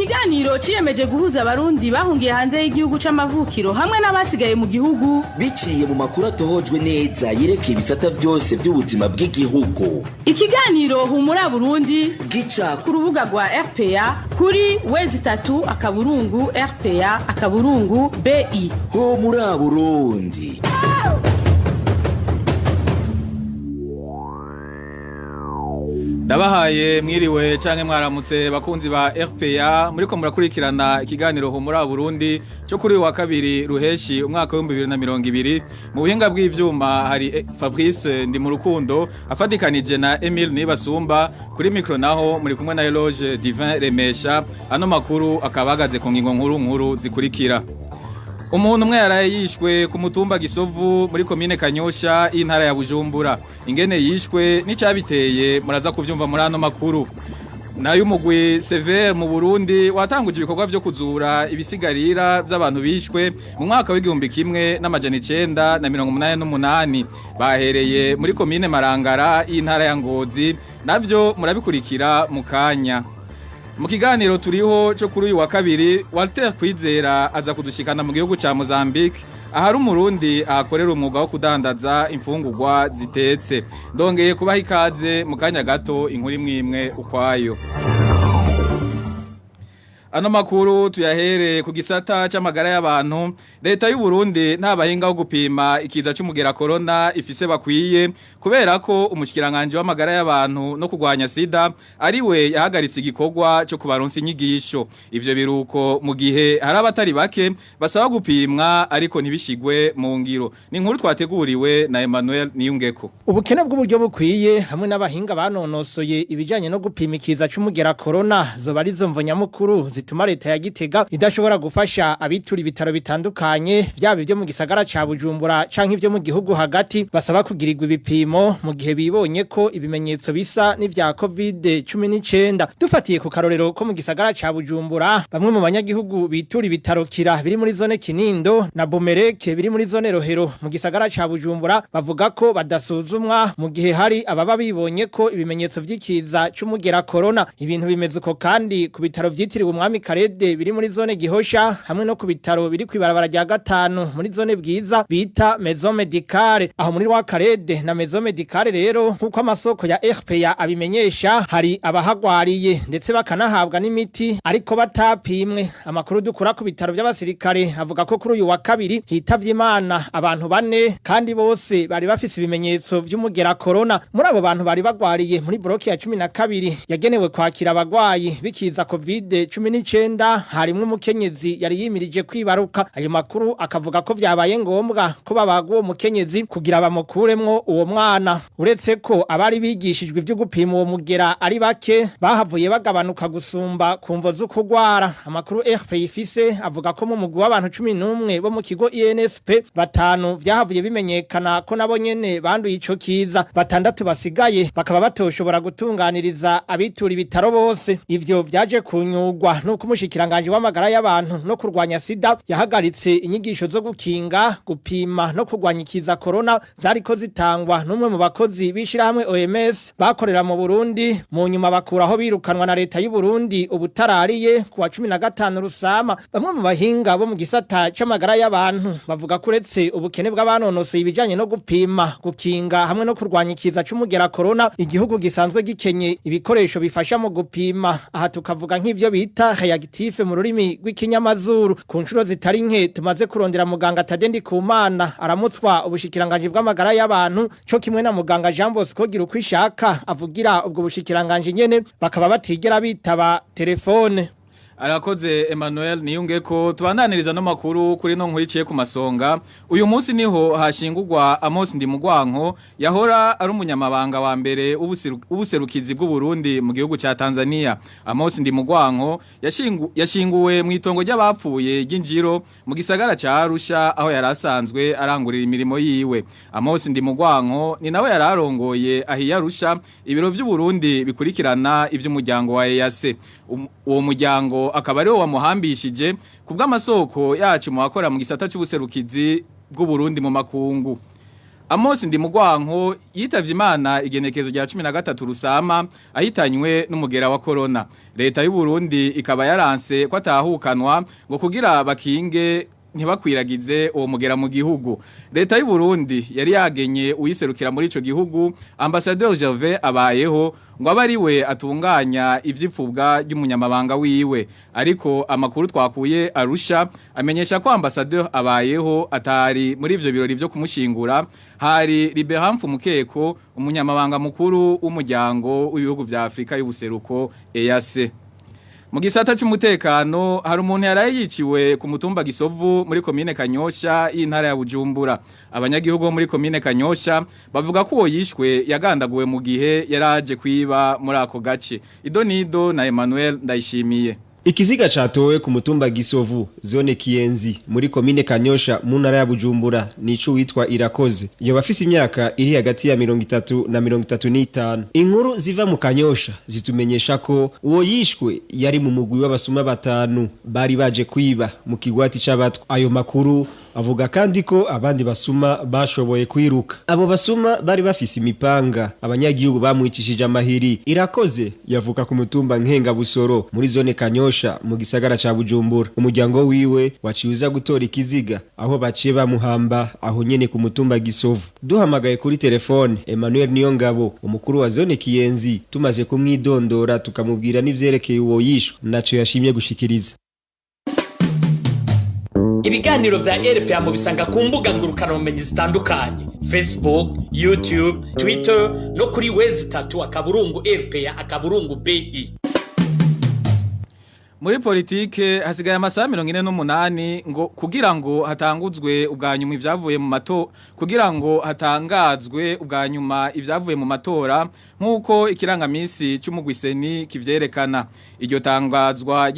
ikiganiro ciyemeje guhuza abarundi bahungiye hanze y'igihugu c'amavukiro hamwe n'abasigaye mu gihugu biciye mu makuru atohojwe neza yerekeye ibisata vyose by'ubuzima bw'igihugu. Ikiganiro Humura Burundi gica ku rubuga rwa RPA kuri www.rpa.bi. Humura Burundi. Ndabahaye mwiriwe canke mwaramutse bakunzi ba RPA muriko murakurikirana ikiganiro Humura Burundi cyo kuri wa kabiri ruheshi umwaka wa 2020 mu buhinga bw'ivyuma hari Fabrice ndi mu rukundo afadikanije na Emile Nibasumba kuri micro naho muri kumwe na Eloge Divin Remesha ano makuru akabagaze ku ngingo nkuru zikurikira. Umuntu umwe yarayishwe ku mutumba Gisovu muri komine Kanyosha y'intara ya Bujumbura. Ingene yishwe n'icabiteye muraza kuvyumva muri ano makuru. Nayo umugwi Sever mu Burundi watanguje ibikorwa byo kuzura ibisigarira by'abantu bishwe mu mwaka w'igihumbi kimwe n'amajana 988 bahereye muri komine Marangara y'intara ya Ngozi navyo murabikurikira mu kanya. Mu kiganiro turiho cyo kuri uyu wa kabiri Walter Kwizera aza kudushikana mu gihugu ca Mozambique ahari umurundi akorera umwuga wo kudandaza imfungurwa zitetse. Ndongeye kubaha ikaze mu kanya gato inkuru imwe ukwayo. Ano makuru tuyahere ku gisata c'amagara y'abantu. Leta y'u Burundi nta bahinga wo gupima ikiza c'umugera corona ifise bakwiye kubera ko umushikiranganje w'amagara y'abantu no kugwanya sida ari we yahagaritse igikorwa cyo kubaronsa inyigisho. Ivyo biruko mu gihe hari abatari bake basaba gupimwa ariko ntibishigwe mu ngiro. Ni inkuru twateguriwe na Emmanuel Niyungeko. Ubukene bw'uburyo bukwiye hamwe n'abahinga banonosoye ibijanye no gupima ikiza c'umugera corona zoba ari zo mvonyamukuru zituma leta ya Gitega idashobora gufasha abitura ibitaro bitandukanye byaba byo mu gisagara ca Bujumbura canke ivyo mu gihugu hagati basaba kugirirwa ibipimo mu gihe bibonye ko ibimenyetso bisa n'ivya COVID-19. Dufatiye ku karorero ko mu gisagara ca Bujumbura bamwe mu banyagihugu bitura ibitaro Kira biri muri zone Kinindo na Bomereke biri muri zone Rohero mu gisagara ca Bujumbura bavuga ko badasuzumwa mu gihe hari ababa bibonye ko ibimenyetso vy'ikiza c'umugera corona. Ibintu bimeze uko kandi ku bitaro vyitiriwe umwami Karede biri muri zone Gihosha hamwe no ku bitaro biri kwibarabara rya gatanu muri zone Bwiza bita Maison Medicale. Aho muri wa Karede na Maison Medicale rero nkuko amasoko ya RPA abimenyesha hari abahagwariye ndetse bakanahabwa n'imiti ariko batapimwe. Amakuru dukura ku bitaro by'abasirikare avuga ko kuri uyu wa kabiri hitavye Imana abantu 4 kandi bose bari bafise ibimenyetso vy'umugera corona. Muri abo bantu bari bagwariye muri bloki ya 12 yagenewe kwakira abagwayi bikiza COVID-19 harimwe umukenyezi yari yimirije kwibaruka. Ayo makuru akavuga ko vyabaye ngombwa ko babaga uwo mukenyezi kugira bamukuremwo uwo mwana. Uretse ko abari bigishijwe ivyo gupima uwo mugera ari bake bahavuye bagabanuka gusumba kumvo zo kugwara. Amakuru RP ifise avuga ko mu mugwi w'abantu 11 bo mu kigo INSP batanu vyahavuye bimenyekana ko nabo nyene banduye ico kiza. Batandatu basigaye bakaba batoshobora gutunganiriza abitura ibitaro bose. Ivyo vyaje kunyugwa nuko umushikiranganje w'amagara y'abantu no kurwanya sida yahagaritse inyigisho zo gukinga gupima no kurwanya ikiza corona zariko zitangwa n'umwe mu bakozi bishirahamwe OMS bakorera mu Burundi mu nyuma bakuraho birukanwa na leta y'u Burundi ubutarariye ku wa 15 Rusama. Bamwe mu bahinga bo mu gisata c'amagara y'abantu bavuga ko uretse ubukene bw'abanonosoye ibijanye no gupima gukinga hamwe no kurwanya ikiza c'umugera corona igihugu gisanzwe gikenye ibikoresho bifasha mu gupima. Aha tukavuga nk'ivyo bita reactif mu rurimi rw'ikinyamazuru. Ku nshuro zitari nke tumaze kurondera muganga Tadendi Kumana aramutswa ubushikiranganje bw'amagara y'abantu cyo kimwe na muganga Jean Bosco Girukwishaka avugira ubwo bushikiranganje nyene bakaba batigera bitaba telefone. Arakoze Emmanuel Niyungeko. Tubandaniriza no makuru kuri no nkurikiye ku masonga. Uyu munsi niho hashingurwa Amos Ndimugwanko yahora ari umunyamabanga wa mbere ubuserukizi bw'u Burundi mu gihugu ca Tanzania. Amos Ndimugwanko yashinguwe mu itongo ry'abapfuye ry'injiro mu gisagara ca Arusha aho yarasanzwe arangurira imirimo yiwe. Amos Ndimugwanko ni nawe yararongoye ahi Arusha ibiro by'u Burundi bikurikirana ivy'umuryango wa EAC. Uwo muryango akaba ariwo wamuhambishije kubw'amasoko yacu mu bakora mu gisata cy'ubuserukizi bw'u Burundi mu makungu. Amos Ndimugwanko yitavye Imana igenekezo rya 13 Rusama ahitanywe n'umugera wa corona. Leta y'u Burundi ikaba yaranse ko atahukanwa ngo kugira bakinge ntibakwiragize uwo mugera mu gihugu. Leta y'u Burundi yari yagenye uyiserukira muri ico gihugu Ambassadeur Gervais Abayeho ngo abariwe atunganya ivyipfubwa ry'umunyamabanga wiwe, ariko amakuru twakuye Arusha amenyesha ko Ambassadeur Abayeho atari muri ivyo birori vyo kumushingura. Hari Liberan Mukeko umunyamabanga mukuru w'umuryango w'ibihugu vya Afrika y'ubuseruko EAC. Mu gisata cy'umutekano hari umuntu yaraye yiciwe ku mutumba Gisovu muri komine Kanyosha y'intara ya Bujumbura. Abanyagihugu bo muri komine Kanyosha bavuga ko uwo yishwe yagandaguwe mu gihe yaraje kwiba muri ako gace. Idonido na Emmanuel Ndayishimiye. Ikiziga catowe ku mutumba Gisovu zone Kiyenzi muri komine Kanyosha mu ntara ya Bujumbura nico witwa Irakoze. Iyo bafise imyaka iri hagati ya 30 na 35. Inkuru ziva mu Kanyosha zitumenyesha ko uwo yishwe yari mu mugwi w'abasuma batanu bari baje kwiba mu kigwati c'abatwa. Ayo makuru avuga kandi ko abandi basuma bashoboye kwiruka. Abo basuma bari bafise imipanga. Abanyagihugu bamwicishije amahiri. Irakoze yavuka ku mutumba Nkenga Busoro muri zone Kanyosha mu gisagara ca Bujumbura. Umuryango wiwe waciuza gutora ikiziga aho baciye bamuhamba aho nyene ku mutumba Gisovu. Duhamagaye kuri telefone Emmanuel Niyongabo umukuru wa zone Kiyenzi tumaze kumwidondora tukamubwira n'ivyerekeye uwo yishwe naco yashimye gushikiriza. Ibiganiro vya RPA mu bisanga ku mbuga ngurukana bumenyi zitandukanye: Facebook, YouTube, Twitter no kuri wezi3 akaburungu RPA akaburungu BI. Muri politike hasigaye amasaha 48 ngo kugira ngo hatanguzwe ubwanyuma ivyavuye mu matora, kugira ngo hatangazwe ubwanyuma ivyavuye mu matora nkuko ikirangamisi cy'umugwiseni kivyerekana. Iryo tangazwa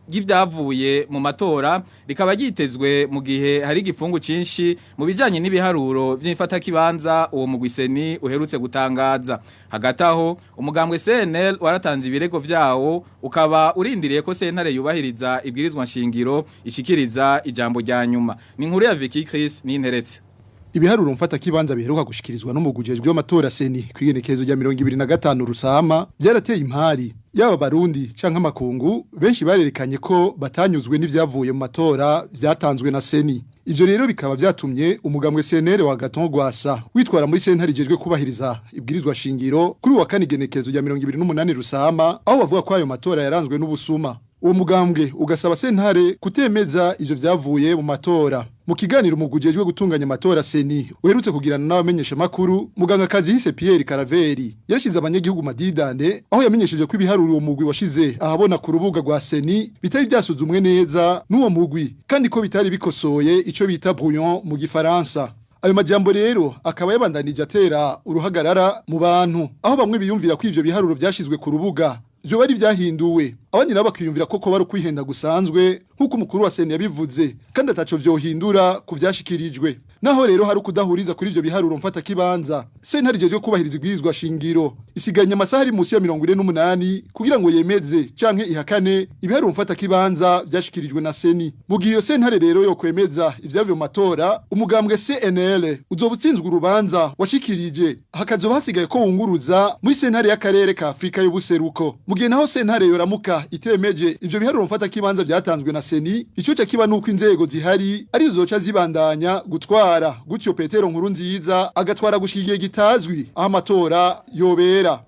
y'ivyavuye mu matora rikaba gitezwe mu gihe hari igifungu cinshi mu bijanye n'ibiharuro vy'imfata kibanza uwo mugwiseni uherutse gutangaza. Hagataho umugambwe CNL waratanze ibirego vyawo ukaba urindiriye ko sentare yubahiriza ibwirizwa nshingiro ishikiriza ijambo rya nyuma. Ni inkuru ya Vicky Chris n'interetse. Ibiharuro mfata kibanza biheruka gushikirizwa n'umugujejwe w'amatora seni kwigenekezo rya 2025 Rusama byarateye impari yaba barundi canke amakungu benshi barerekanye ko batanyuzwe n'ivyavuye mu matora vyatanzwe na seni. Ivyo rero bikaba vyatumye umugambwe CNL wa Gaton Gwasa witwara muri sentare ijejwe kubahiriza ibwirizwa shingiro kuri wa kanigenekezo rya 2028 Rusama aho bavuga ko ayo matora yaranzwe n'ubusuma. Uwo mugambwe ugasaba sentare kutemeza ivyo vyavuye mu matora. Mu kiganiro umugujejwe gutunganya amatora seni uherutse kugirana n'abamenyesha makuru muganga kazi hise Pierre Caraveri yarashize abanyagihugu madidane aho yamenyesheje ko ibiharuro uwo mugwi washize ahabona ku rubuga rwa seni bitari byasuzumwe neza n'uwo mugwi kandi ko bitari bikosoye ico bita brouillon mu gifaransa. Ayo majambo rero akaba yabandanije atera uruhagarara mu bantu aho bamwe biyumvira ko ivyo biharuro byashizwe ku rubuga byo bari byahinduwe. Abandi nabo bakiyumvira ko bari kwihenda gusanzwe nkuko umukuru wa seni yabivuze kandi ataco vyohindura ku vyashikirijwe. Naho rero hari kudahuriza kuri ivyo biharuro mfata kibanza. Sentare ijeje kubahiriza ibwirizwa shingiro isiganya amasaha ari musi ya 48 kugira ngo yemeze canke ihakane ibiharuro mfata kibanza vyashikirijwe na seni. Mu gihe iyo sentare rero yo kwemeza ivyavuye mu matora, umugambwe CNL uzobutsinzwe urubanza washikirije hakazoba hasigaye ko wunguruza muri sentare y'akarere ka Afrika y'ubuseruko. Mu gihe naho sentare yoramuka itemeje ivyo biharuro mfata kibanza byatanzwe na seni, ico cyo kiba nuko inzego zihari ari zoca zibandanya gutwara. Gutyo Petero Nkurunziza agatwara gushikiye gitazwi aho amatora yobera.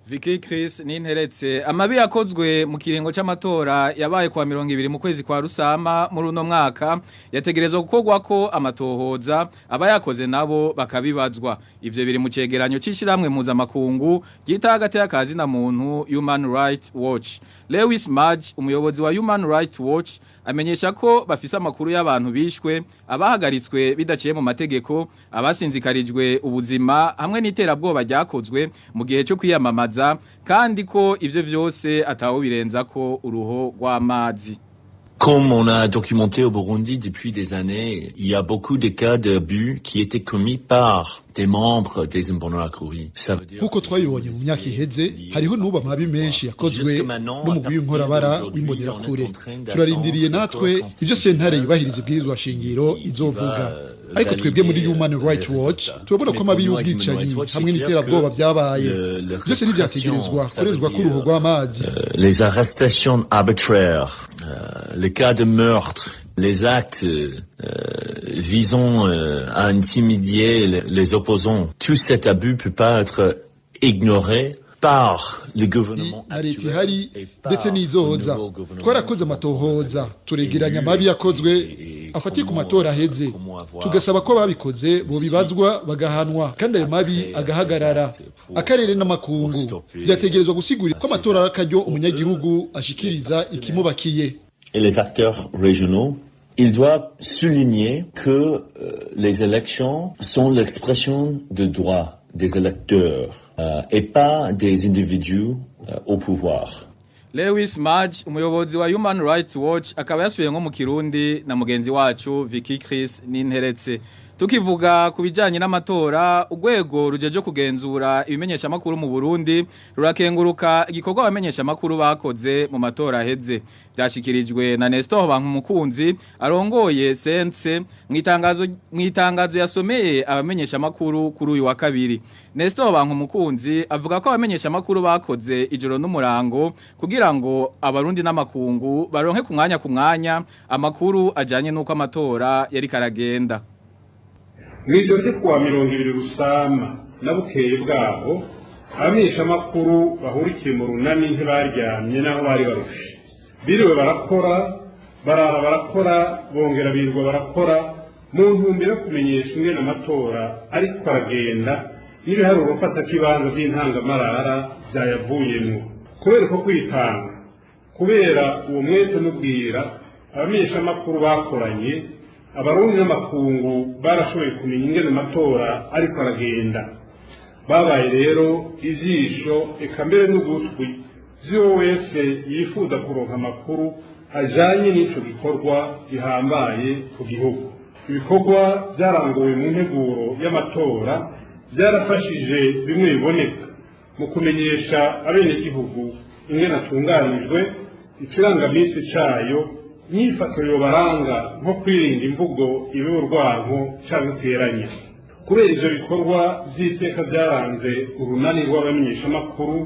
Vicky Chris n'interetse. Amabi yakozwe mu kiringo c'amatora yabaye kwa 20 mu kwezi kwa Rusama muri uno mwaka yategerezwa gukorwa ko amatohoza aba yakoze nabo bakabibazwa. Ivyo biri mu cegeranyo c'ishiramwe mpuzamakungu gita hagati y'akazi na muntu Human Rights Watch. Lewis Mudge umuyobozi wa Human Rights Watch amenyesha ko bafise amakuru y'abantu bishwe, abahagaritswe bidaciye mu mategeko, abasinzikarijwe ubuzima hamwe n'iterabwoba ryakozwe mu gihe cyo kwiyamamaza, kandi ko ivyo vyose atawo birenza ko uruho rw'amazi. Comme on a documenté au Burundi depuis des années, il y a beaucoup de cas d'abus qui étaient commis par des membres des Imbonerakure. Kuko twabibonye mu myaka iheze hariho nuba mabi menshi yakozwe n'umugwi w'inkorabara w'Imbonerakure. Turarindiriye natwe ivyo sentare yubahiriza ibwirizwa shingiro izovuga. Ariko twebwe muri Human Rights Watch turabona ko amabi y'ubwicanyi hamwe n'iterabwoba vyabaye. Byose nivyategerezwa kurezwa k'uruhu rw'amazi. Les arrestations arbitraires, les cas de meurtre, les actes visant à intimider les opposants, tout cet abus ne peut pas être ignoré par le gouvernement actuel ndetse n'izoza twarakoze amatohoza turegeranya amabi yakozwe afatiye ku matora aheze tugasaba ko babikoze bo bibazwa bagahanwa kandi ayo mabi agahagarara akarere n'amakungu byategerezwa gusigurira ko amatora arakaryo umunyagihugu ashikiriza ikimubakiye. Et les acteurs régionaux, ils doivent souligner que les élections sont l'expression de droit des électeurs et pas des individus au pouvoir. Lewis Maj, umuyobozi wa Human Rights Watch, akaba yasubiye nko mu Kirundi na mugenzi wacu Vicky Chris Ninteretse. Tukivuga ku bijanye n'amatora, urwego rujeje kugenzura ibimenyesha makuru mu Burundi rurakenguruka igikorwa abamenyesha makuru bakoze mu matora aheze. Byashikirijwe na Nestor Bankumukunzi arongoye Sense mwitangazo yasomeye abamenyesha makuru kuri uyu wa kabiri. Nestor Bankumukunzi avuga ko abamenyesha makuru bakoze ijoro n'umurango kugira ngo abarundi n'amakungu baronke ku mwanya amakuru ajanye n'uko amatora yari karagenda. Mw'ijoro ryo kuwa 20 Rusama na bukeye bwabo abamenyesha makuru bahurikiye mu runani ntibaryamye naho bari barushe. Biriwe barakora, barakora, bongera birirwa barakora mu ntumbero yo kumenyesha ingene amatora ariko aragenda n'ibiharuro fata kibanza by'intangamarara byayavuyemo. Kubera ko kwitanga, kubera uwo mwete n'ubwira abamenyesha makuru bakoranye, abarundi n'amakungu barashoboye kumenya ingene amatora ariko aragenda. Babaye rero ijisho eka mbere n'ugutwi z'uwo wese yifuza kuronka amakuru ajanye n'ico gikorwa gihambaye ku gihugu. Ibikorwa byaranguwe mu nteguro y'amatora byarafashije bimwe biboneka mu kumenyesha abenegihugu ingene atunganijwe, ikirangamisi cayo, nyifato yobaranga nko kwirinda imvugo ibiburwanko canke iteranya. Kubera ivyo bikorwa vy'iteka byaranze urunani rw'abamenyesha makuru,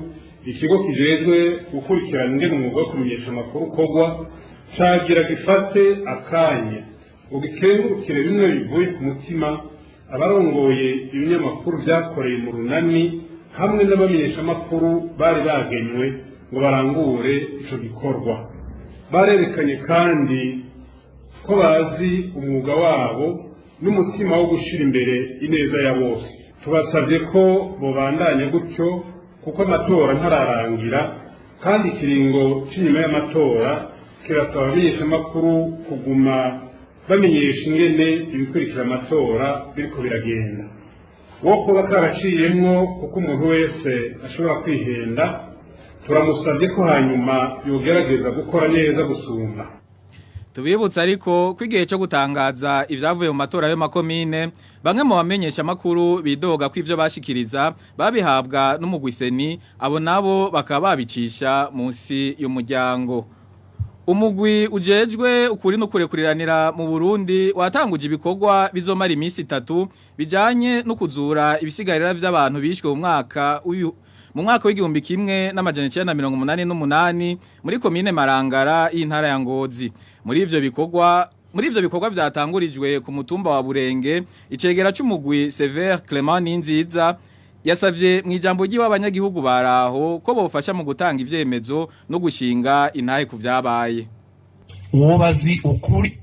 ikigo kijejwe gukurikirana ingene umwuga wo kumenyesha amakuru ukorwa cagira gifate akanya ngo gikengurukire bimwe bivuye ku mutima abarongoye ibinyamakuru vyakoreye mu runani hamwe n'abamenyesha makuru bari bagenywe ngo barangure ico gikorwa. Barerekanye kandi ko bazi umwuga wabo n'umutima wo gushira imbere ineza ya bose. Tubasabye ko bobandanya gutyo kuko amatora ntararangira kandi ikiringo c'inyuma y'amatora kirasaba abamenyesha makuru kuguma bamenyesha ingene ibikurikira amatora biriko biragenda. Wo kuba karaciyemwo kuko umuntu wese ashobora kwihenda, turamusabye ko hanyuma yogerageza gukora neza gusumba. Tubibutsa ariko ko igihe cyo gutangaza ivyavuye mu matora y'amakomine bamwe mu bamenyesha makuru bidoga ko ivyo bashikiriza babihabwa n'umugwiseni, abo nabo bakaba babicisha munsi y'umuryango. Umugwi ujejwe ukuri no kurekuriranira mu Burundi watanguje ibikorwa bizomara iminsi 3 bijanye no kuzura ibisigarira by'abantu bishwe mu mwaka w'igihumbi kimwe n'amajana 1988 muri komine Marangara y'intara ya Ngozi. Muri ivyo bikorwa vyatangurijwe ku mutumba wa Burenge, icegera c'umugwi Sever Clement Ninziza yasavye mu ijambo ry'iwe abanyagihugu baraho ko bofasha mu gutanga ivyemezo no gushinga intahe ku vyabaye. Uwo bazi ukuri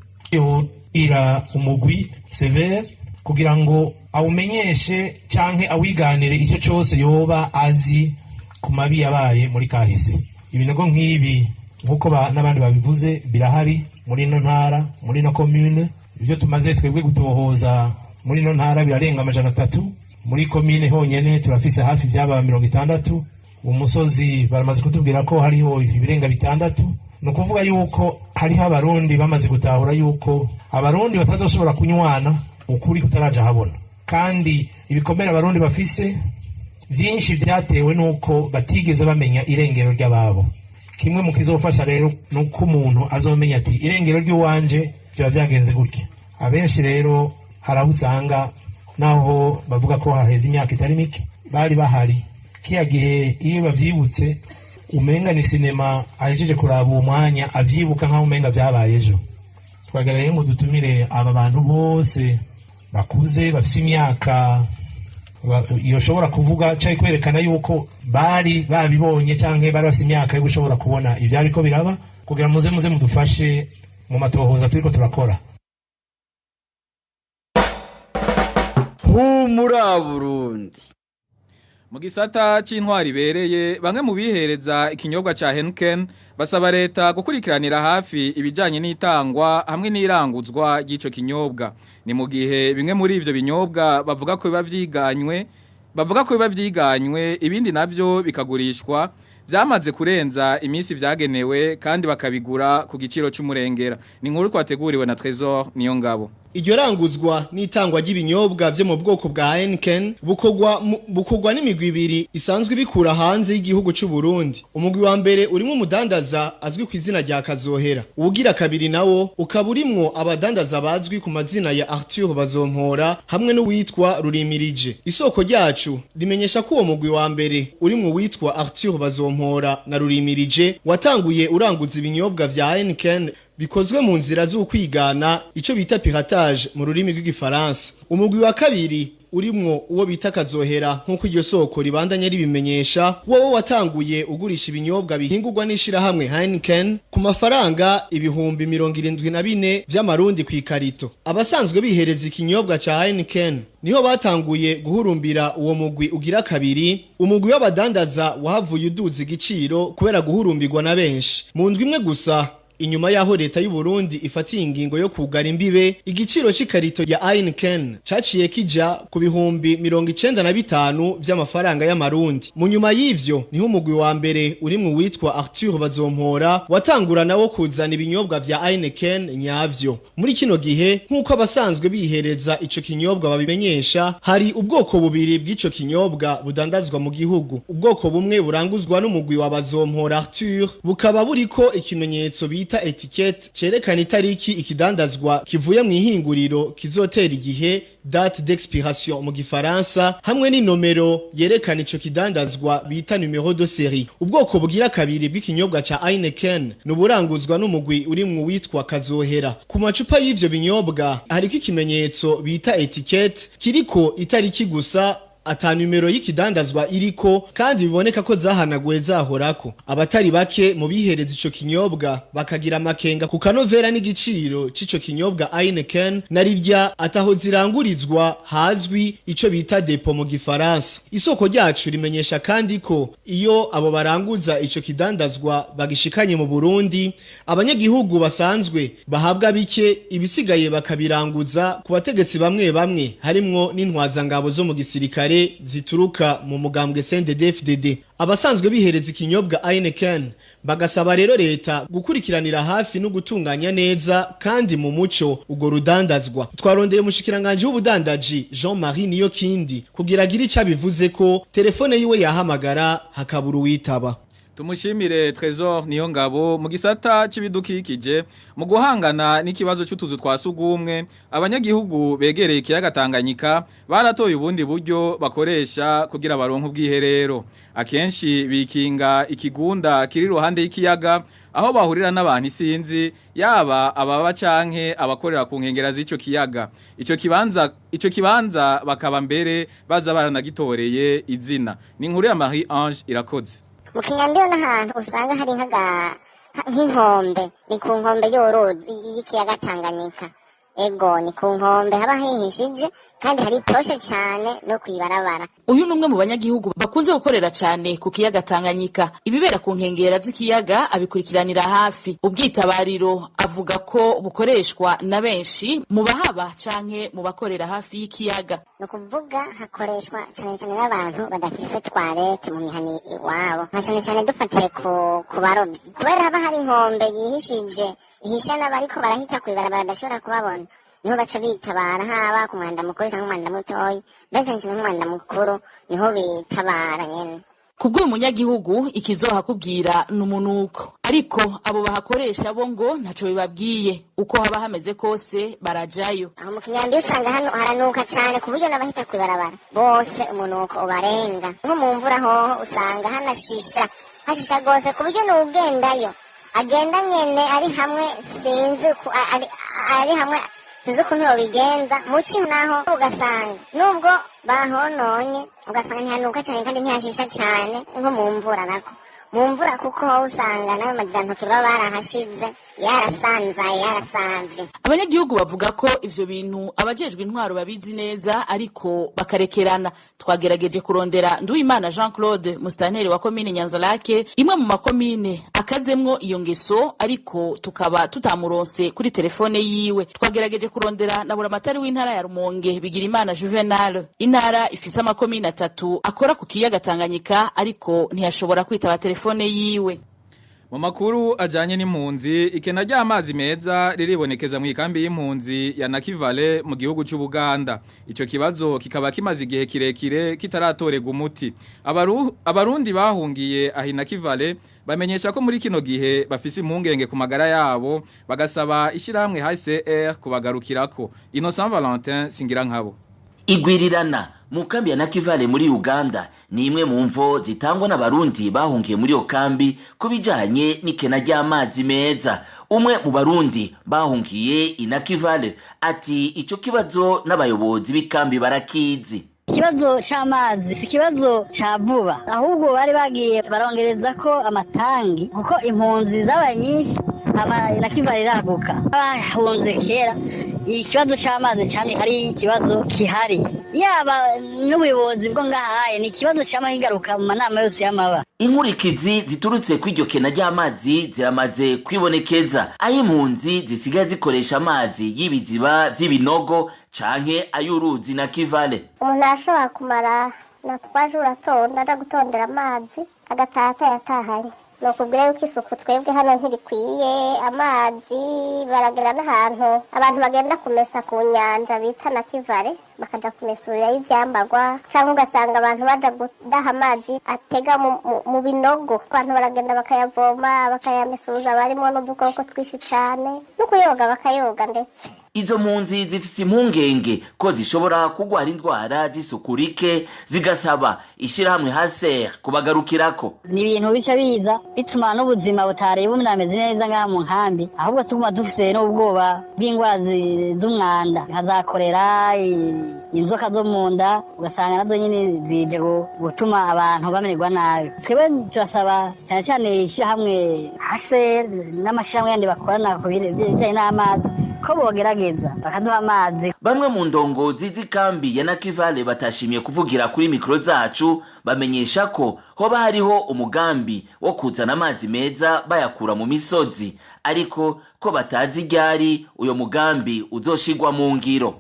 ira umugwi Sever kugira ngo awumenyeshe canke awiganire ico cyose yoba azi ku mabi yabaye muri kahise. Ibinogo nk'ibi nkuko n'abandi babivuze birahari muri no ntara, muri no commune. Ivyo tumaze twebwe gutohoza muri no ntara birarenga amajana 3. Muri komine honyene turafise hafi byaba 60. Umusozi baramaze kutubwira ko hariho ibirenga 6. No kuvuga yuko hariho abarundi bamaze gutahura yuko abarundi batazoshobora kunywana ukuri kutaraja habona, kandi ibikomere abarundi bafise vyinshi vyatewe nuko batigeze bamenya irengero ry'ababo. Kimwe mu kizofasha rero nuko umuntu azomenya ati irengero ry'uwanje vya vyagenze gutya. Abenshi rero haraho usanga naho bavuga ko haheze imyaka itari mike bari bahari, kiya gihe iyo bavyibutse umenga ni sinema ahejeje kuraba uwo mwanya avyibuka nkaho umenga vyabaye ejo. Twagaraye ngo dutumire aba bantu bose bakuze bafise imyaka yoshobora kuvuga cyangwa kwerekana yuko bari babibonye cyangwa bari bafise imyaka yo gushobora kubona ivyariko biraba, kugira muze mudufashe mu matohoza turiko turakora. Humura Burundi. Mu gisata c'intwari bereye bamwe mu bihereza ikinyobwa ca Heineken basaba leta gukurikiranira hafi ibijanye n'itangwa hamwe n'iranguzwa ry'ico kinyobwa. Ni mu gihe bimwe muri ivyo binyobwa bavuga ko biba vyiganywe ibindi navyo bikagurishwa vyamaze kurenza imisi vyagenewe kandi bakabigura ku giciro c'umurengera. Ni inkuru twateguriwe na Trésor Niyongabo. Iryo ranguzwa n'itangwa ry'ibinyobwa vyo mu bwoko bwa Heineken bukogwa n'imigwi ibiri isanzwe bikura hanze y'igihugu c'u Burundi. Umugwi wa mbere urimo umudandaza azwi ku izina rya Kazohera. Uwugira kabiri nawo ukaba urimwo abadandaza bazwi ku mazina ya Arthur Bazompora hamwe n'uwitwa Rurimirije. Isoko ryacu rimenyesha ko uwo mugwi wa mbere urimwo witwa Arthur Bazompora na Rurimirije watanguye uranguza ibinyobwa vya Heineken bikozwe mu nzira z'ukwigana ico bita piratage mu rurimi rw'igifaransa. Umugwi wa kabiri urimwo uwo bita Kazohera nkuko iryo soko ribandanya ribimenyesha, wowe watanguye ugurisha ibinyobwa bihingurwa n'ishira hamwe Heineken ku mafaranga ibihumbi 74 vy'amarundi kwikarito. Abasanzwe bihereza ikinyobwa ca Heineken niho batanguye guhurumbira uwo mugwi ugira kabiri. Umugwi w'abadandaza wahavuye uduza igiciro kubera guhurumbirwa na benshi. Mu ndwi imwe gusa inyuma yaho leta y'u Burundi ifatiye ingingo yo kugara imbibe, igiciro c'ikarito ya Heineken caciye kija ku bihumbi 95 vy'amafaranga y'amarundi. Mu nyuma y'ivyo niho umugwi wa mbere urimwe witwa Arthur Bazompora watangura nawo kuzana ibinyobwa vya Heineken nyavyo. Muri kino gihe nkuko abasanzwe bihereza ico kinyobwa babimenyesha, hari ubwoko bubiri bw'ico kinyobwa budandazwa mu gihugu. Ubwoko bumwe buranguzwa n'umugwi wa Bazompora Arthur, bukaba buriko ikimenyetso bita etiquette cerekana itariki ikidandazwa kivuye mu ihinguriro kizotera igihe, date d'expiration mu gifaransa, hamwe n'inomero yerekana ico kidandazwa bita numero de série. Ubwoko bugira kabiri bw'ikinyobwa ca Heineken nuburanguzwa n'umugwi uri mu witwa Kazohera. Ku macupa y'ivyo binyobwa hariko ikimenyetso bita etiquette kiriko itariki gusa, ata numero y'ikidandazwa iriko, kandi biboneka ko zahanaguwe zahorako. Abatari bake mu bihereza ico kinyobwa bakagira makenga ku kanovera n'igiciro c'ico kinyobwa Heineken narirya ataho zirangurizwa hazwi ico bita depo mu gifaransa. Isoko ryacu rimenyesha kandi ko iyo abo baranguza ico kidandazwa bagishikanye mu Burundi, abanyagihugu basanzwe bahabwa bike, ibisigaye bakabiranguza ku bategetsi bamwe bamwe harimwo n'intwaza ngabo zo mu gisirikare zituruka mu mugambwe CNDD-FDD. Abasanzwe bihereza ikinyobwa Heineken bagasaba rero leta gukurikiranira hafi no gutunganya neza kandi mu muco ugo rudandazwa. Twarondeye umushikiranganje w'ubudandaji Jean-Marie Niyokindi kugira agire ico bivuze ko telefone yiwe yahamagara hakabura uwitaba. Tumushimire Trésor Niyongabo. Mu gisata c'ibidukikije mu guhangana n'ikibazo cy'utuzu twasugumwe, abanyagihugu begereye ikiyaga Tanganyika baratoye ubundi buryo bakoresha kugira baronke ubwiherero. Akenshi bikinga ikigunda kiri ruhande y'ikiyaga aho bahurira n'abantu isinzi, yaba ababa canke abakorera ku nkengera z'ico kiyaga. Ico kibanza bakaba mbere baza baranagitoreye izina. Ni inkuru ya Marie Ange Irakoze. Mu Kinyambiro n'ahantu usanga hari nk'inkombe, ni ku nkombe y'uruzi y'ikiyaga Tanganyika. ego ni ku nkombe haba hihishije kandi hari toshe cyane no kwibarabara. Uyu numwe mu banyagihugu bakunze gukorera cyane ku kiyaga Tanganyika. Ibibera ku nkengera z'ikiyaga abikurikiranira hafi. Ubwitabariro avuga ko bukoreshwa na benshi mu bahaba canke mu bakorera hafi y'ikiyaga. No kuvuga hakoreshwa cyane cyane n'abantu badafise toilette mu mihani iwabo. Cyane cyane dufatiye ku barovyi. Kubera haba hari inkombe yihishije ihisha n'abariko barahita kwibarabara badashobora kubabona. Niho baca bitabara haba ku mwanda mukuru cyangwa umwanda mutoyi, benshi cyane umwanda mukuru niho bitabara nyene. Kubwo umunyagihugu ikizohakubwira n'umunuko, ariko abo bahakoresha bo ngo ntaco bibabwiye, uko haba hameze kose barajayo. Aho mu Kinyambi usanga hano haranuka cyane ku buryo n'abahita kwibarabara bose umunuko ubarenga. Nko mu mvura hoho usanga hashisha gose ku buryo n'ugendayo agenda nyene ari hamwe sinzi ari hamwe sizo ukuntu yobigenza muci naho ugasanga nubwo bahononye ugasanga ntihanuka cyane kandi ntihashisha cyane nko mu mvura nako mu mvura kuko usanga nayo mazirantoki baba barahashize yarasanzwe. Abanyagihugu bavuga ko ivyo bintu abajejwe intwaro babizi neza ariko bakarekerana. Twagerageje kurondera Nduwimana Jean Claude musitanteri wa komine Nyanzarake, imwe mu makomine akazemwo iyo ngeso, ariko tukaba tutamuronse kuri telefone yiwe. Twagerageje kurondera na buramatari w'intara ya Rumonge Bigirimana Juvenal. Intara ifise amakomine 3 akora ku kiyaga Tanganyika, ariko ntiyashobora kwitaba telefone yiwe. Mu makuru ajanye n'impunzi, ikena ry'amazi meza riribonekeza mu ikambi y'impunzi ya Nakivale mu gihugu cy'u Buganda. Ico kibazo kikaba kimaze igihe kirekire kitaratorega umuti. Abarundi bahungiye ahi Nakivale bamenyesha ko muri kino gihe bafise impungenge ku magara yabo, bagasaba ishyirahamwe HCR kubagarukirako. Innocent Valentin Singirankabo. Igwirirana mu kambi ya Nakivale muri Uganda ni imwe mu mvo zitangwa n'abarundi bahungiye muri yo kambi kubijanye n'ikena ry'amazi meza. Umwe mu barundi bahungiye i Nakivale ati ico kibazo n'abayobozi b'ikambi barakizi. Ikibazo cy'amazi si kibazo cya vuba, ahubwo bari bagiye barongereza ko amatangi kuko impunzi zabaye nyinshi Nakivale iraguka. Bahunze kera ikibazo cy'amazi cyane hari ikibazo kihari, yaba n'ubuyobozi bwo ngahaye ni ikibazo cy'amahigaruka mu manama yose y'amaba. Inkurikizi ziturutse kw'iryo kena ry'amazi ziramaze kwibonekeza, aho impunzi zisigaye zikoresha amazi y'ibiziba vy'ibinogo canke ay'uruzi Nakivale. Umuntu ashobora kumara na twajura atonda aja gutondera amazi agatata yatahanye. Nokubwira yuko isuku twebwe hano ntirikwiye, amazi baragera n'ahantu abantu bagenda kumesa ku nyanja bita Nakivale bakaja kumesurira y'ivyambagwa, cyangwa ugasanga abantu baja gudaha amazi atega mu binogo, abantu baragenda bakayavoma bakayamesuza, barimo n'udukoko twishi cyane no kuyoga bakayoga. Ndetse izo mpunzi zifise impungenge ko zishobora kugwara indwara z'isuku rike, zigasaba ishirahamwe HCR kubagarukirako. Ni ibintu bica biza bituma n'ubuzima butareba umeze neza ngaha mu nkambi, ahubwo tuguma dufise n'ubwoba bw'indwara z'umwanda nkazakorera inzoka zo mu nda, ugasanga nazo nyine zije gutuma abantu bamererwa nabi. Twebwe turasaba cyane cyane ishirahamwe HCR n'amashirahamwe yandi bakorana ku bijanye n'amazi ko bogerageza bakaduha amazi. Bamwe mu ndongozi z'ikambi ya Nakivale batashimye kuvugira kuri mikro zacu, bamenyesha ko hoba hariho umugambi wo kuzana amazi meza bayakura mu misozi, ariko ko batazi ryari uyo mugambi uzoshigwa mu ngiro.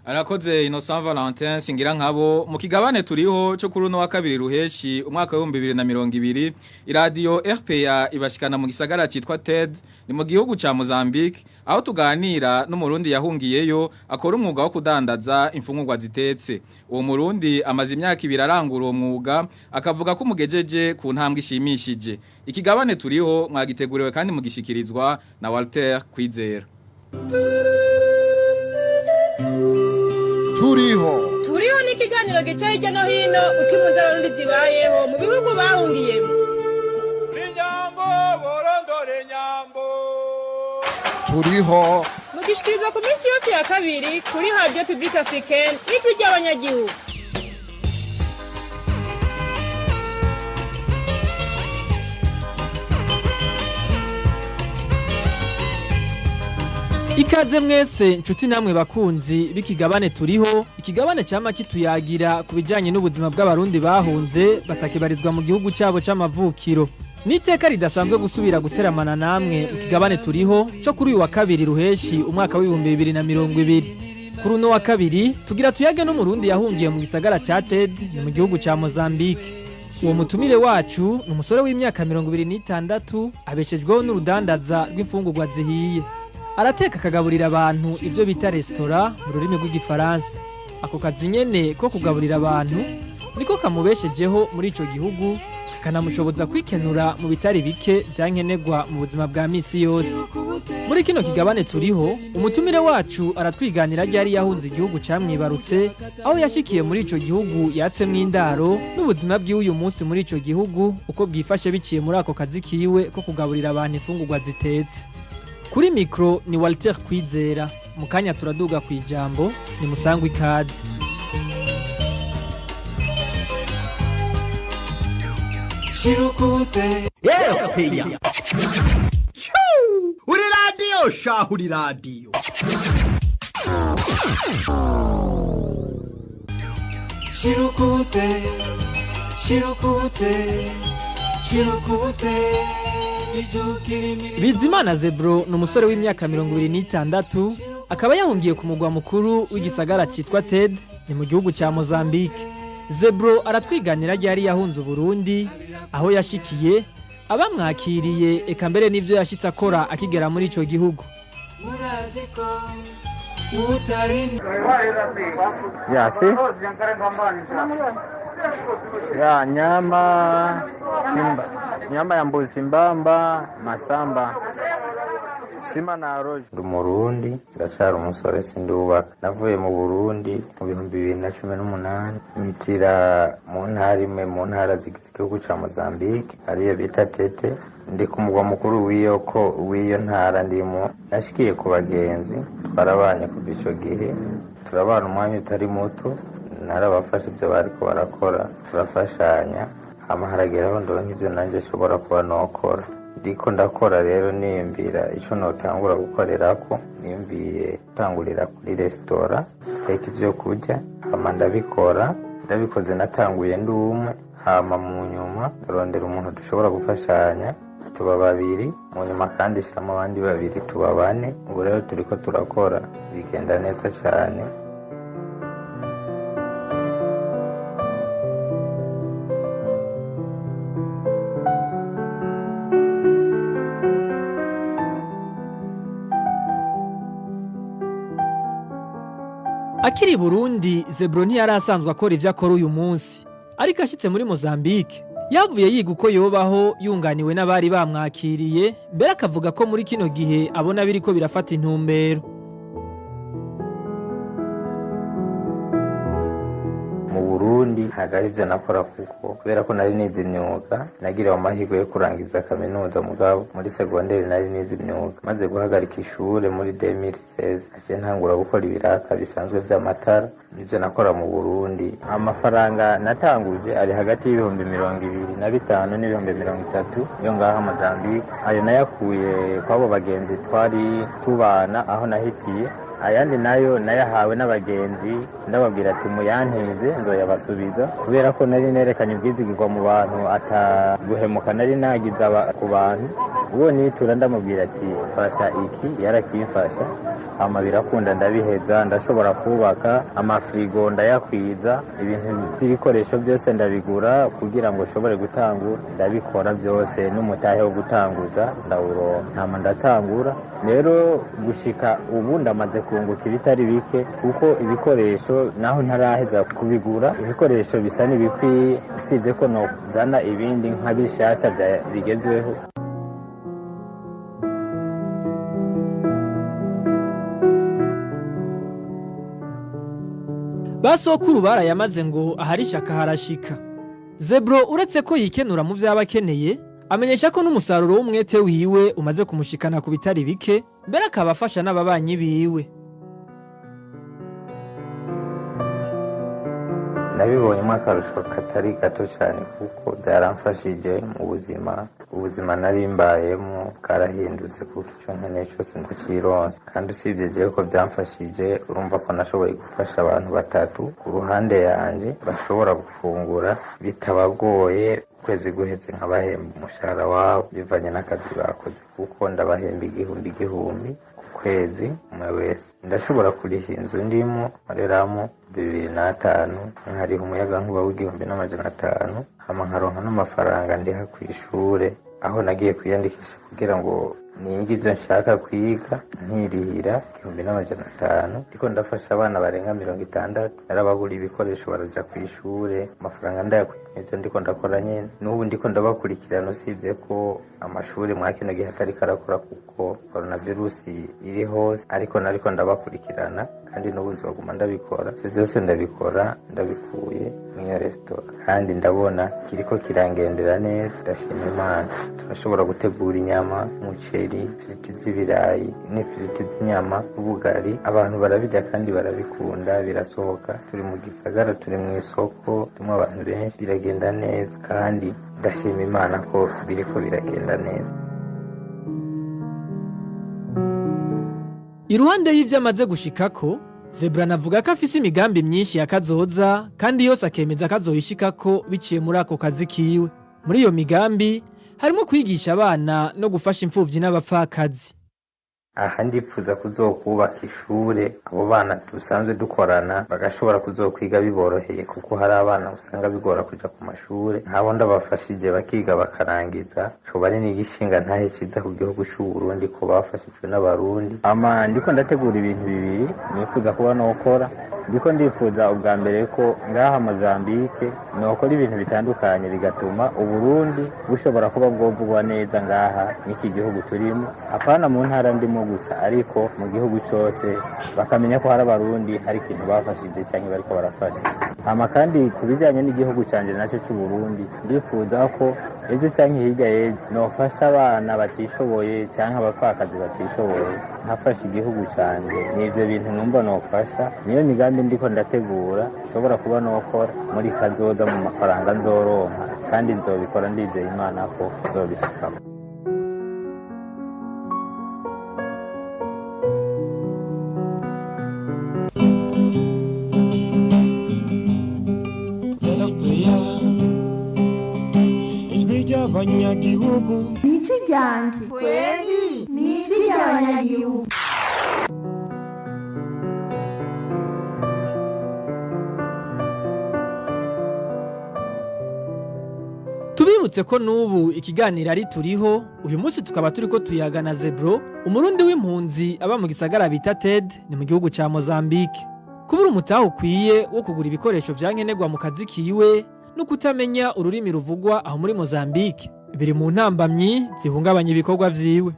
Arakoze Innocent Valentin Singirankabo. Mu kigabane turiho cyo kuri no wa kabiri ruheshi umwaka wa 2020, iradio RPA ibashikana mu gisagara citwa TED ni mu gihugu ca Mozambique, aho tuganira n'umurundi yahungiyeyo akora umwuga wo kudandaza imfungurwa zitetse. Uwo murundi amaze imyaka 2 arangura uwo mwuga, akavuga ko umugejeje ku ntambwe ishimishije. Ikigabane turiho mwagiteguriwe kandi mugishikirizwa na Walter Kwizera. Turiho ni ikiganiro gica hirya no hino uko impunzi z'abarundi zibayeho mu bihugu bahungiyemo. Inyambo borondore nyambo. Turiho mugishikirizwa ku minsi yose ya kabiri kuri Radio Publique Africaine ijwi ry'abanyagihugu. Ikaze mwese nshuti namwe bakunzi b'ikigabane turiho, ikigabane cyama kituyagira ku bijanye n'ubuzima bw'abarundi bahunze batakibarizwa mu gihugu cyabo c'amavukiro. Niteka ridasanzwe gusubira guteramana namwe ikigabane turiho cyo kuri uyu wa kabiri ruheshi umwaka w'2020. Kuri uno wa kabiri tugira tuyage n'umurundi yahungiye mu gisagara ca TED mu gihugu ca Mozambique. Uwo mutumire wacu ni umusore w'imyaka 26 abeshejweho n'urudandaza rw'imfungurwa zihiye. Arateka akagaburira abantu ibyo bita restaurant mu rurimi rw'igifaransa. Ako kazi nyene ko kugaburira abantu niko kamubeshejeho muri ico gihugu, kanamushoboza kwikenura mu bitari bike vyankenegwa mu buzima bwa misi yose. Muri kino kigabane turiho, umutumire wacu aratwiganira ryari yahunze igihugu camwibarutse, aho yashikiye muri ico gihugu yatsemwe indaro n'ubuzima bwiwe uyu munsi muri ico gihugu uko bwifashe biciye muri ako kazi kiwe ko kugaburira abantu imfungurwa zitetse. Kuri mikro ni Walter Kwizera, mukanya turaduga kwijambo ni musangwa ikaze. Shirukute Epeya Uri radio shahuri radio Shirukute Shirukute Shirukute Bizimana Zebro ni umusore w'imyaka 26 akaba yahungiye ku mugwa mukuru w'igisagara citwa TED ni mu gihugu ca Mozambique. Zebro aratwiganira ryari yahunze Burundi aho yashikiye abamwakiriye eka mbere n'ivyo yashitse akora akigera muri ico gihugu. Yasi ya nyama ya mbuzi mbamba masamba sima na roje. Ndi Murundi ndacari umusore sindubaka. Navuye mu Burundi mu 2018 nitira mu ntara imwe mu ntara z'igihugu ca Mozambique ariyo bita Tete. Ndi ku mugwa mukuru w'iyo ntara ndimo. Nashikiye ku bagenzi twarabanye kuva ico gihe turabana umwanya utari muto, narabafasha ibyo bariko barakora turafashanya, hama harageraho ndonke ivyo nanje shobora kuba nokora. Ndiko ndakora rero niyumvira ico notangura gukorerako, niyumviye gutangurira kuri restaurant teka ivyo kurya, hama ndabikoze natanguye ndi umwe, hama mu nyuma turondera umuntu dushobora gufashanya tuba babiri, mu nyuma kandi shiramo abandi babiri tuba bane. Ubu rero turiko turakora bigenda neza cyane. Akiri Burundi, Zebro ntiyari asanzwe akora ivyo akora uyu munsi, ariko ashitse muri Mozambique yavuye yiga uko yobaho yunganiwe n'abari bamwakiriye, mbere akavuga ko muri kino gihe abona biriko birafata intumbero. Mu Burundi hagari ivyo nakora kuko kubera ko nari nize imyuga, nagiriwe amahirwe yo kurangiza kaminuza mugabo muri segonderi nari nize imyuga. Maze guhagarika ishure muri 2016 aje ntangura gukora ibiraka bisanzwe vy'amatara. Nivyo nakora mu Burundi. Amafaranga natanguje ari hagati y'ibihumbi 25 n'ibihumbi 30 yo ngaha Mozambique. Ayo nayakuye kwabo bagenzi twari tubana aho nahitiye. Ayandi nayo nayahawe n'abagenzi, ndababwira ati muyantize nzoyabasubiza kubera ko nari nerekanye ubwizigirwa mu bantu ataguhemuka nari nagiza ku bantu. Uwo nitura ndamubwira ati fasha iki, yarakimfasha, hama birakunda ndabiheza, ndashobora kubaka amafrigo ndayakwiza, ibintu by'ibikoresho byose ndabigura kugira ngo shobore gutangura, ndabikora byose n'umutahe wo gutanguza ndawuronka, hama ndatangura. Rero gushika ubu ndamaze kunguka ibitari bike kuko ibikoresho naho ntaraheza kubigura, ibikoresho bisa n'ibikwiye, usibye ko no zana ibindi nka bishasha bigezweho. Basokuru barayamaze ngo ahari shaka harashika. Zebro uretse ko yikenura mu vy'abakeneye, amenyesha ko n'umusaruro w'umwete wiwe umaze kumushikana ku bitari bike, mbere akabafasha n'ababanyi biwe. Nabibonye akarusho katari gato cyane kuko byaramfashije mu buzima ubuzima nari mbayemo bwarahindutse kuko icyo nkeneye cyose ndakironse kandi usibye jewe ko byamfashije urumva ko nashoboye gufasha abantu batatu ku ruhande yanjye bashobora gufungura bitabagoye kwezi guheze nk'abahemba umushahara wabo bivanye n'akazi bakoze kuko ndabahemba igihumbi ku kwezi umwe wese ndashobora kuriha inzu ndimo nkoreramo 2005 nkariha umuyagankuba w'1,500 hama nkaronka n'amafaranga ndiha ku ishure aho nagiye kwiyandikisha kugira ngo nige ibyo nshaka kwiga ntirihira 1,500 ndiko ndafasha abana barenga 60 narabagura ibikoresho baraja ku ishure amafaranga ndayakwiye ndiko ndakora nyene n'ubu ndiko ndabakurikirana usibye ko amashuri mwakino gihe atari karakora kuko coronavirus iri hose ariko nariko ndabakurikirana kandi n'ubu nzoguma ndabikora byose ndabikora ndabikuye mu restaurant kandi ndabona kiriko kirangendera neza ndashima Imana turashobora gutegura inyama umuceri ifiriti z'ibirayi n'ifiriti z'inyama ubugari abantu barabirya kandi barabikunda birasohoka turi mu gisagara turi mu isoko turimo abantu benshi biragenda neza kandi ndashima Imana ko biriko biragenda neza. Iruhande y'ivyo amaze gushikako Zebra navuga ko afise imigambi myinshi yakazoza kandi yose akemeza kazoyishikako biciye muri ako kazi kiwe. Muri iyo migambi harimo kwigisha abana no gufasha imfuvyi n'abapfakazi. Aha ndipfuza kuzokubaka ishure abo bana dusanzwe dukorana bagashobora kuzokwiga biboroheye kuko hari abana usanga bigora kuja ku mashure nkabo ndabafashije bakiga bakarangiza coba ari n'igishinga ntahe ciza ku gihugu cy'u Burundi ko bafashijwe n'abarundi ama ndiko ndategura ibintu bibiri nifuza kuba nokora ndiko ndifuza ubwa mbere ko ngaha Mozambique nokora ibintu bitandukanye bigatuma Uburundi bushobora kuba bwovugwa neza ngaha n'iki gihugu turimo apana mu ntara ndimo gusa ariko mu gihugu cyose bakamenya ko hari abarundi hari ikintu bafashije cyangwa bariko barafasha ama kandi kubijanye n'igihugu cyanje nacyo cy'u Burundi ndifuza ko ejo cyangwa hirya yejo nofasha abana batishoboye cyangwa abapfakazi batishoboye nkafasha igihugu cyanje n'ivyo bintu numva nofasha niyo migambi ndiko ndategura nshobora kuba nokora muri kazoza mu mafaranga nzoronka kandi nzobikora ndizeye Imana ko nzobishikamo. Abanyagihugu nici ryanje kweli nici ry'abanyagihugu. Tubibutse ko nubu ikiganiro ari turiho uyu munsi tukaba turiko tuyagana Zebro umurundi w'impunzi aba mu gisagara bita TED ni mu gihugu ca Mozambique. Kubura umutaho ukwiye wo kugura ibikoresho vyankenerwa mu kazi kiwe no kutamenya ururimi ruvugwa aho muri Mozambique biri mu ntambamyi zihungabanya ibikorwa vyiwe.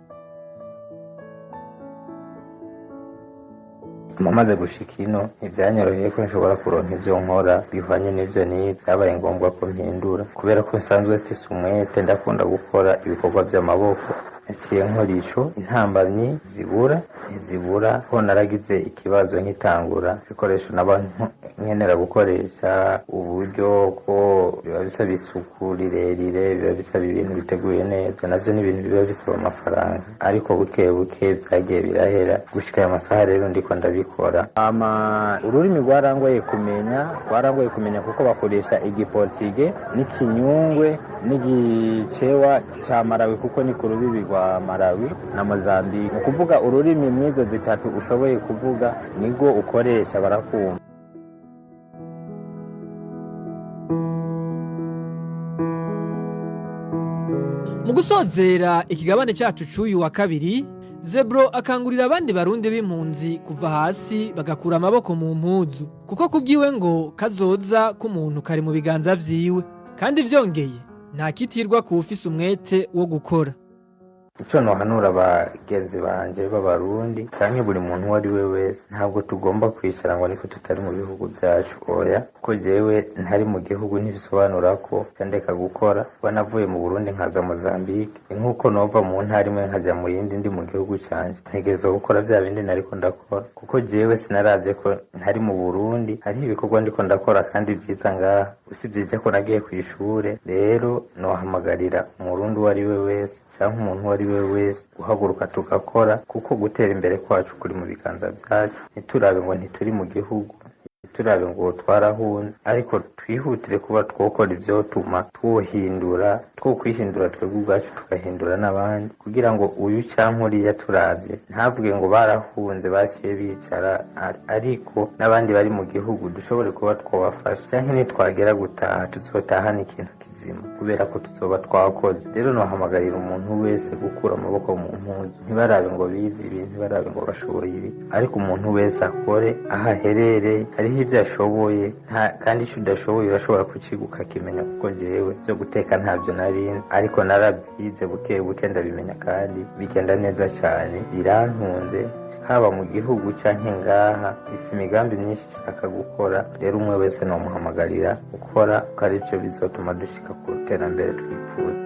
Mamaze gushika ino ivyanyoroheye ko nshobora kuronka ivyo nkora bivanye n'ivyo nize byabaye ngombwa ko mpindura kubera ko nsanzwe mfise umwete ndakunda gukora ibikorwa vy'amaboko naciye nkora ico intambamyi zibura ko naragize ikibazo nkitangura ibikoresho n'abantu nkenera gukoresha uburyo ko biba bisaba isuku rirerire biba bisaba ibintu biteguye neza navyo n'ibintu biba bisaba amafaranga ariko buke vyagiye birahera gushika aya masaha rero ndiko ndabikora ururimi rwarangoye kumenya kuko bakoresha igiportige n'ikinyungwe n'igicewa ca Malawi kuko ni ku rubibi rwa Malawi na Mozambique kuvuga ururimi mwizo zitatu ushoboye kuvuga nigo ukoresha barakumva. Mu gusozera ikigabane cyacu cy'uyu wa kabiri Zebro akangurira abandi barundi b'impunzi kuva hasi bagakura amaboko mu mpuzu kuko kubwiwe ngo kazoza k'umuntu kari mu biganza vyiwe kandi vyongeye nta kitirwa ku ufise umwete wo gukora. icyo nohanura abagenzi banje b'abarundi canke buri muntu uwo ari we wese ntabwo tugomba kwicara ngo niko tutari mu bihugu byacu oya kuko jewe ntari mu gihugu ntibisobanura ko ndeka gukora kuba navuye mu Burundi nkaza Mozambique nk'uko nova mu ntara imwe nkajya mu yindi ndi mu gihugu canje ntegerezwa gukora bya bindi nariko ndakora kuko jewe sinaravye ko ntari mu Burundi hari ibikorwa ndiko ndakora kandi byiza ngaha usibye ko nagiye ku ishure rero nohamagarira umurundi uwo ari we wese cyangwa umuntu uwo ari we wese guhaguruka tugakora kuko gutera imbere kwacu kuri mu biganza byacu ntiturabe ngo ntituri mu gihugu turabe ngo twarahunze ariko twihutire kuba twokora ibyo tuma twohindura twokwihindura twebwe ubwacu tugahindura n'abandi kugira ngo uyu cyangwa uriya turavye ntavuge ngo barahunze bashiye bicara ariko n'abandi bari mu gihugu dushobore kuba twabafasha cyangwa nitwagera gutaha tuzotahana ikintu kubera ko tuzoba twakoze rero nohamagarira umuntu wese gukura amaboko mu mpuzu ntibarabe ngo bize ibi ntibarabe ngo bashoboye ibi ariko umuntu wese akore aho aherereye hariho ibyo ashoboye kandi icyo udashoboye urashobora kukiguka akimenya kuko jewe byo guteka ntabyo narinzi ariko narabyize buke buke ndabimenya kandi bigenda neza cyane birantunze haba mu gihugu canke ngaha isi imigambi myinshi ishaka gukora rero umwe wese nomuhamagarira gukora kuko ari byo bizotuma dushika ku iterambere twifuza.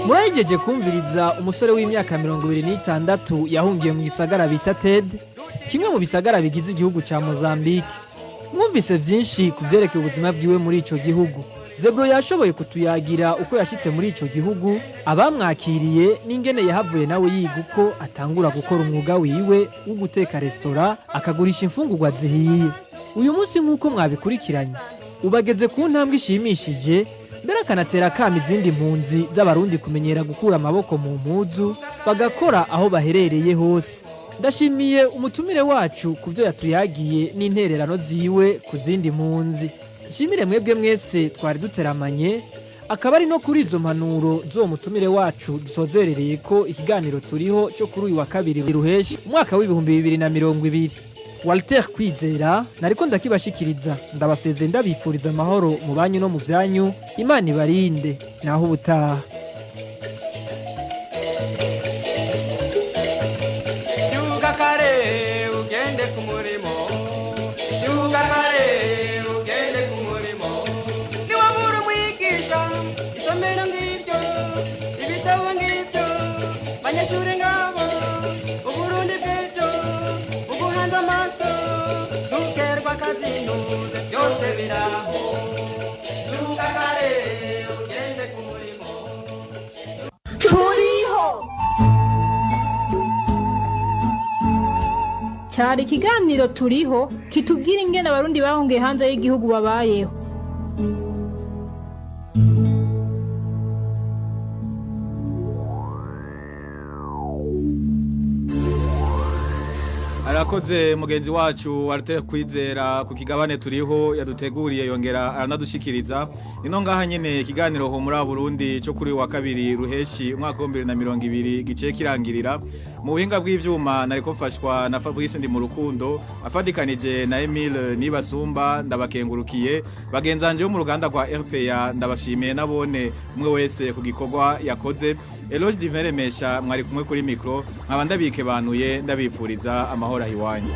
Murageje kumviriza umusore w'imyaka 26 yahungiye mu gisagara bita Ted kimwe mu bisagara bigize igihugu ca Mozambique. Mwumvise vyinshi kuvyerekeye ubuzima bwiwe muri ico gihugu. Zebro yashoboye kutuyagira uko yashitse muri ico gihugu, abamwakiriye n'ingene yahavuye nawe yiga uko atangura gukora umwuga wiwe wo guteka restaurant akagurisha imfungurwa zihiye. Uyu munsi nk'uko mwabikurikiranye ubageze ku ntambwe ishimishije mbere akanatera kama izindi mpunzi z'abarundi kumenyera gukura amaboko mu mpuzu bagakora aho baherereye hose. Ndashimiye umutumire wacu kuvyo yatuyagiye n'intererano ziwe ku zindi mpunzi. Nshimire mwebwe mwese twari duteramanye akaba ari no kuri izo mpanuro zo mutumire wacu dusozerereye ko ikiganiro turiho cyo kuri uyu wa kabiri ruheshi umwaka w'ibihumbi 2020. Walter Kwizera nariko ndakibashikiriza ndabaseze ndabifuriza amahoro mu banyu no mu byanyu Imana ibarinde naho ubutaha. Yuga kare ugende ku murimo Yuga kare ugende ku murimo Niwabura umwigisha isomero ngiryo ibitabo ngiryo banyeshure ngabo Uburundi bwejo ubuhanza amaso ntukerwa kazinuze byose biraho Yuga kare ugende ku murimo Turiho cyari ikiganiro turiho kitubwira ingene abarundi bahungiye hanze y'igihugu babayeho. Arakoze mugenzi wacu Walter Kwizera ku kigabane turiho yaduteguriye yongera aranadushikiriza ino ngaha nyene ikiganiro ho muri Burundi cyo kuri wa kabiri ruheshi umwaka wa 2020 gice kirangirira mu buhinga bw'ivyuma nariko mfashwa na Fabrice ndi mu rukundo afadikanije na Emile Nibasumba ndabakengurukiye bagenzanje mu ruganda rwa RPA ndabashimiye nabone umwe wese ku gikorwa yakoze. Eloge Diveremesha mwari kumwe kuri mikro nkaba ndabike banuye ndabipfuriza amahoro ahiwanyu.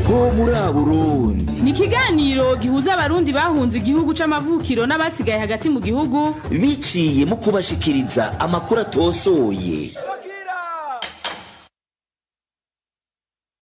Ho muri Burundi ni ikiganiro gihuza abarundi bahunze igihugu c'amavukiro n'abasigaye hagati mu gihugu biciye mu kubashikiriza amakuru atosoye.